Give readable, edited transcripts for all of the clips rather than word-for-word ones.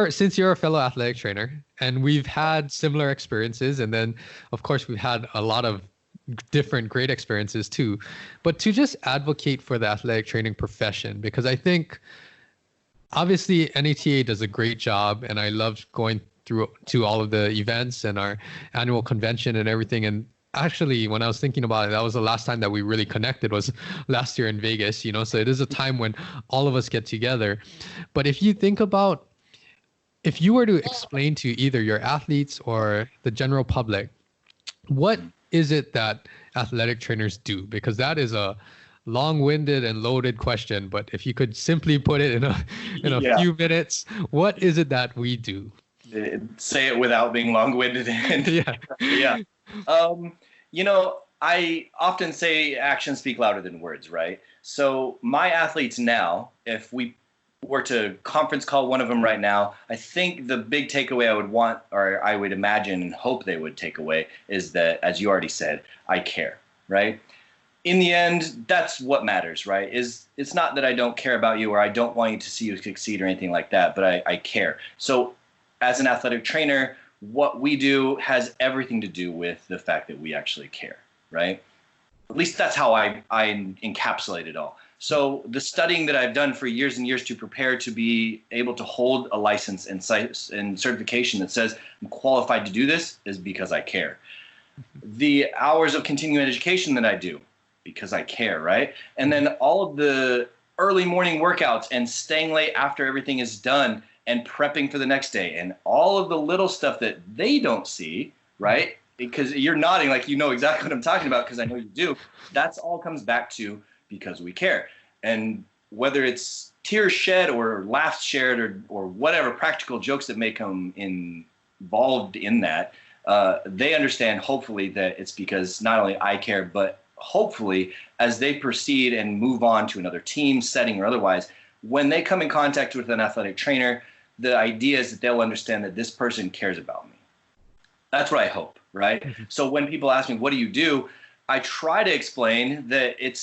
since you're a fellow athletic trainer and we've had similar experiences, and then of course we've had a lot of different great experiences too, but to just advocate for the athletic training profession, because I think obviously NATA does a great job, and I loved going through to all of the events and our annual convention and everything. And actually, when I was thinking about it, that was the last time that we really connected, was last year in Vegas, so it is a time when all of us get together. But if you think about, if you were to explain to either your athletes or the general public, what is it that athletic trainers do? Because that is a long-winded and loaded question, but if you could simply put it in a few minutes, what is it that we do? Say it without being long-winded. Yeah. I often say actions speak louder than words, right? So my athletes now, if we were to conference call one of them right now, I think the big takeaway I would want, or I would imagine and hope they would take away, is that, as you already said, I care, right? In the end, that's what matters, right? It's not that I don't care about you or I don't want you to see you succeed or anything like that, but I care. So as an athletic trainer, what we do has everything to do with the fact that we actually care, right? At least that's how I encapsulate it all. So the studying that I've done for years and years to prepare to be able to hold a license and certification that says I'm qualified to do this is because I care. The hours of continuing education that I do, because I care, right? And then all of the early morning workouts and staying late after everything is done and prepping for the next day and all of the little stuff that they don't see, right? Because you're nodding like you know exactly what I'm talking about, because I know you do. That's all comes back to because we care. And whether it's tears shed or laughs shared or whatever practical jokes that may come involved in that, they understand hopefully that it's because not only I care, but hopefully as they proceed and move on to another team setting or otherwise, when they come in contact with an athletic trainer, the idea is that they'll understand that this person cares about me. That's what I hope, right? Mm-hmm. So when people ask me, what do you do? I try to explain that it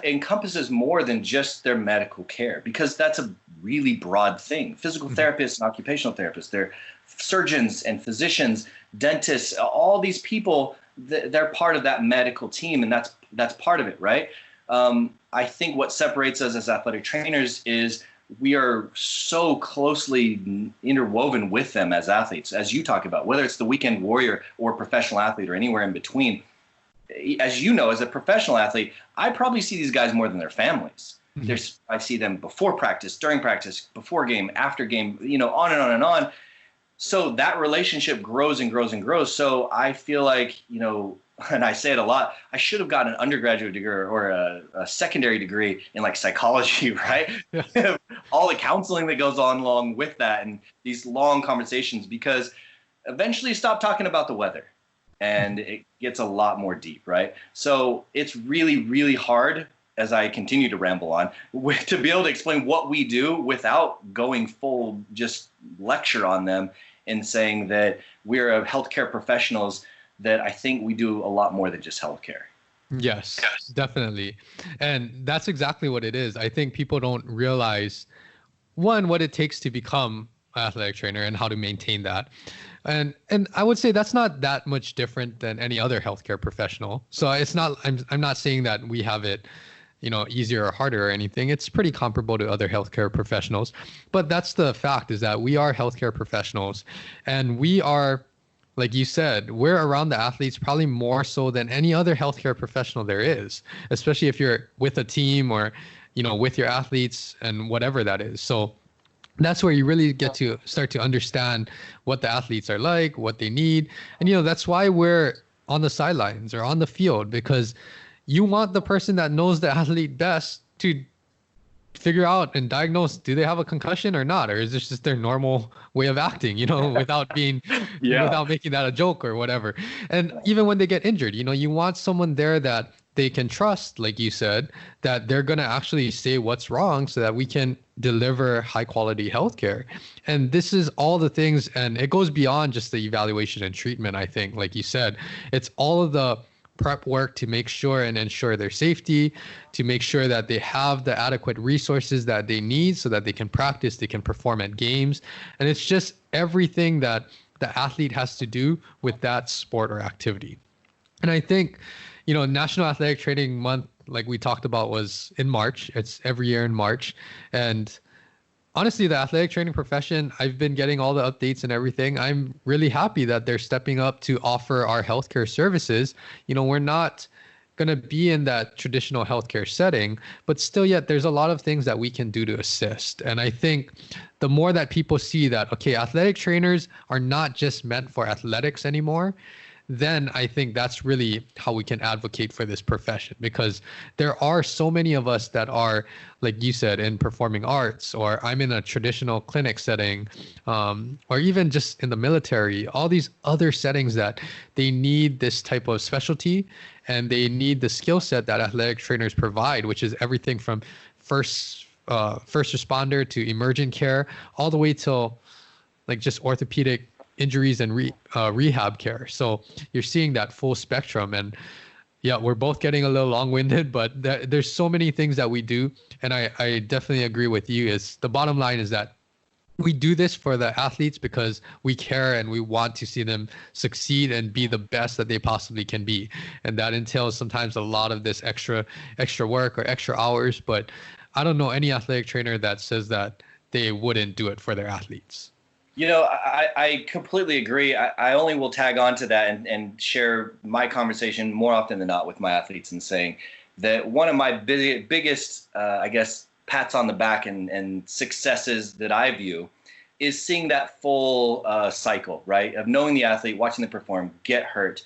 encompasses more than just their medical care, because that's a really broad thing. Physical therapists and occupational therapists, they're surgeons and physicians, dentists, all these people, they're part of that medical team, and that's part of it, right? I think what separates us as athletic trainers is we are so closely interwoven with them as athletes, as you talk about, whether it's the weekend warrior or professional athlete or anywhere in between. As you know, as a professional athlete, I probably see these guys more than their families. Mm-hmm. I see them before practice, during practice, before game, after game, on and on and on. So that relationship grows and grows and grows. So I feel like, and I say it a lot, I should have gotten an undergraduate degree or a secondary degree in like psychology, right? Yeah. All the counseling that goes on along with that and these long conversations, because eventually you stop talking about the weather and it gets a lot more deep, right? So it's really, really hard, as I continue to ramble on, to be able to explain what we do without going full just lecture on them and saying that we're healthcare professionals, that I think we do a lot more than just healthcare. Yes, definitely. And that's exactly what it is. I think people don't realize, one, what it takes to become an athletic trainer and how to maintain that. And I would say that's not that much different than any other healthcare professional. So it's not, I'm not saying that we have it, easier or harder or anything. It's pretty comparable to other healthcare professionals. But that's the fact, is that we are healthcare professionals, and we are, like you said, we're around the athletes probably more so than any other healthcare professional there is, especially if you're with a team or, with your athletes and whatever that is. So that's where you really get to start to understand what the athletes are like, what they need. And, that's why we're on the sidelines or on the field, because you want the person that knows the athlete best to figure out and diagnose, do they have a concussion or not? Or is this just their normal way of acting, without being, without making that a joke or whatever. And even when they get injured, you want someone there that they can trust, like you said, that they're going to actually say what's wrong so that we can deliver high quality healthcare. And this is all the things, and it goes beyond just the evaluation and treatment. I think, like you said, it's all of the prep work to make sure and ensure their safety, to make sure that they have the adequate resources that they need so that they can practice, they can perform at games. And it's just everything that the athlete has to do with that sport or activity. And I think, National Athletic Training Month, like we talked about, was in March. It's every year in March. And honestly, the athletic training profession, I've been getting all the updates and everything. I'm really happy that they're stepping up to offer our healthcare services. We're not going to be in that traditional healthcare setting, but still yet there's a lot of things that we can do to assist. And I think the more that people see that, okay, athletic trainers are not just meant for athletics anymore, then I think that's really how we can advocate for this profession, because there are so many of us that are, like you said, in performing arts, or I'm in a traditional clinic setting, or even just in the military, all these other settings that they need this type of specialty and they need the skill set that athletic trainers provide, which is everything from first responder to emergent care, all the way till like just orthopedic injuries and rehab care. So you're seeing that full spectrum. And yeah, we're both getting a little long-winded, but there's so many things that we do. And I definitely agree with you. Is the bottom line is that we do this for the athletes because we care and we want to see them succeed and be the best that they possibly can be. And that entails sometimes a lot of this extra work or extra hours. But I don't know any athletic trainer that says that they wouldn't do it for their athletes. I completely agree. I only will tag on to that and share my conversation more often than not with my athletes, and saying that one of my biggest, I guess, pats on the back and successes that I view is seeing that full cycle, right? Of knowing the athlete, watching them perform, get hurt,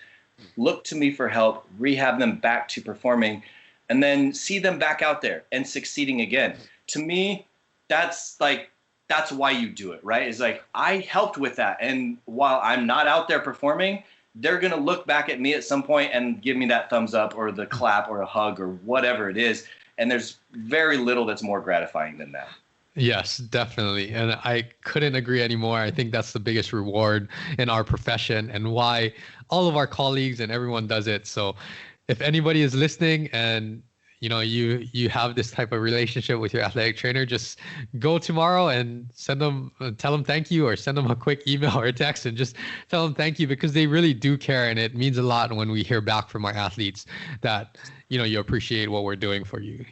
look to me for help, rehab them back to performing, and then see them back out there and succeeding again. To me, that's why you do it, right? It's like, I helped with that. And while I'm not out there performing, they're going to look back at me at some point and give me that thumbs up or the clap or a hug or whatever it is. And there's very little that's more gratifying than that. Yes, definitely. And I couldn't agree anymore. I think that's the biggest reward in our profession and why all of our colleagues and everyone does it. So if anybody is listening and you have this type of relationship with your athletic trainer, just go tomorrow and tell them thank you, or send them a quick email or a text and just tell them thank you, because they really do care. And it means a lot when we hear back from our athletes that, you appreciate what we're doing for you.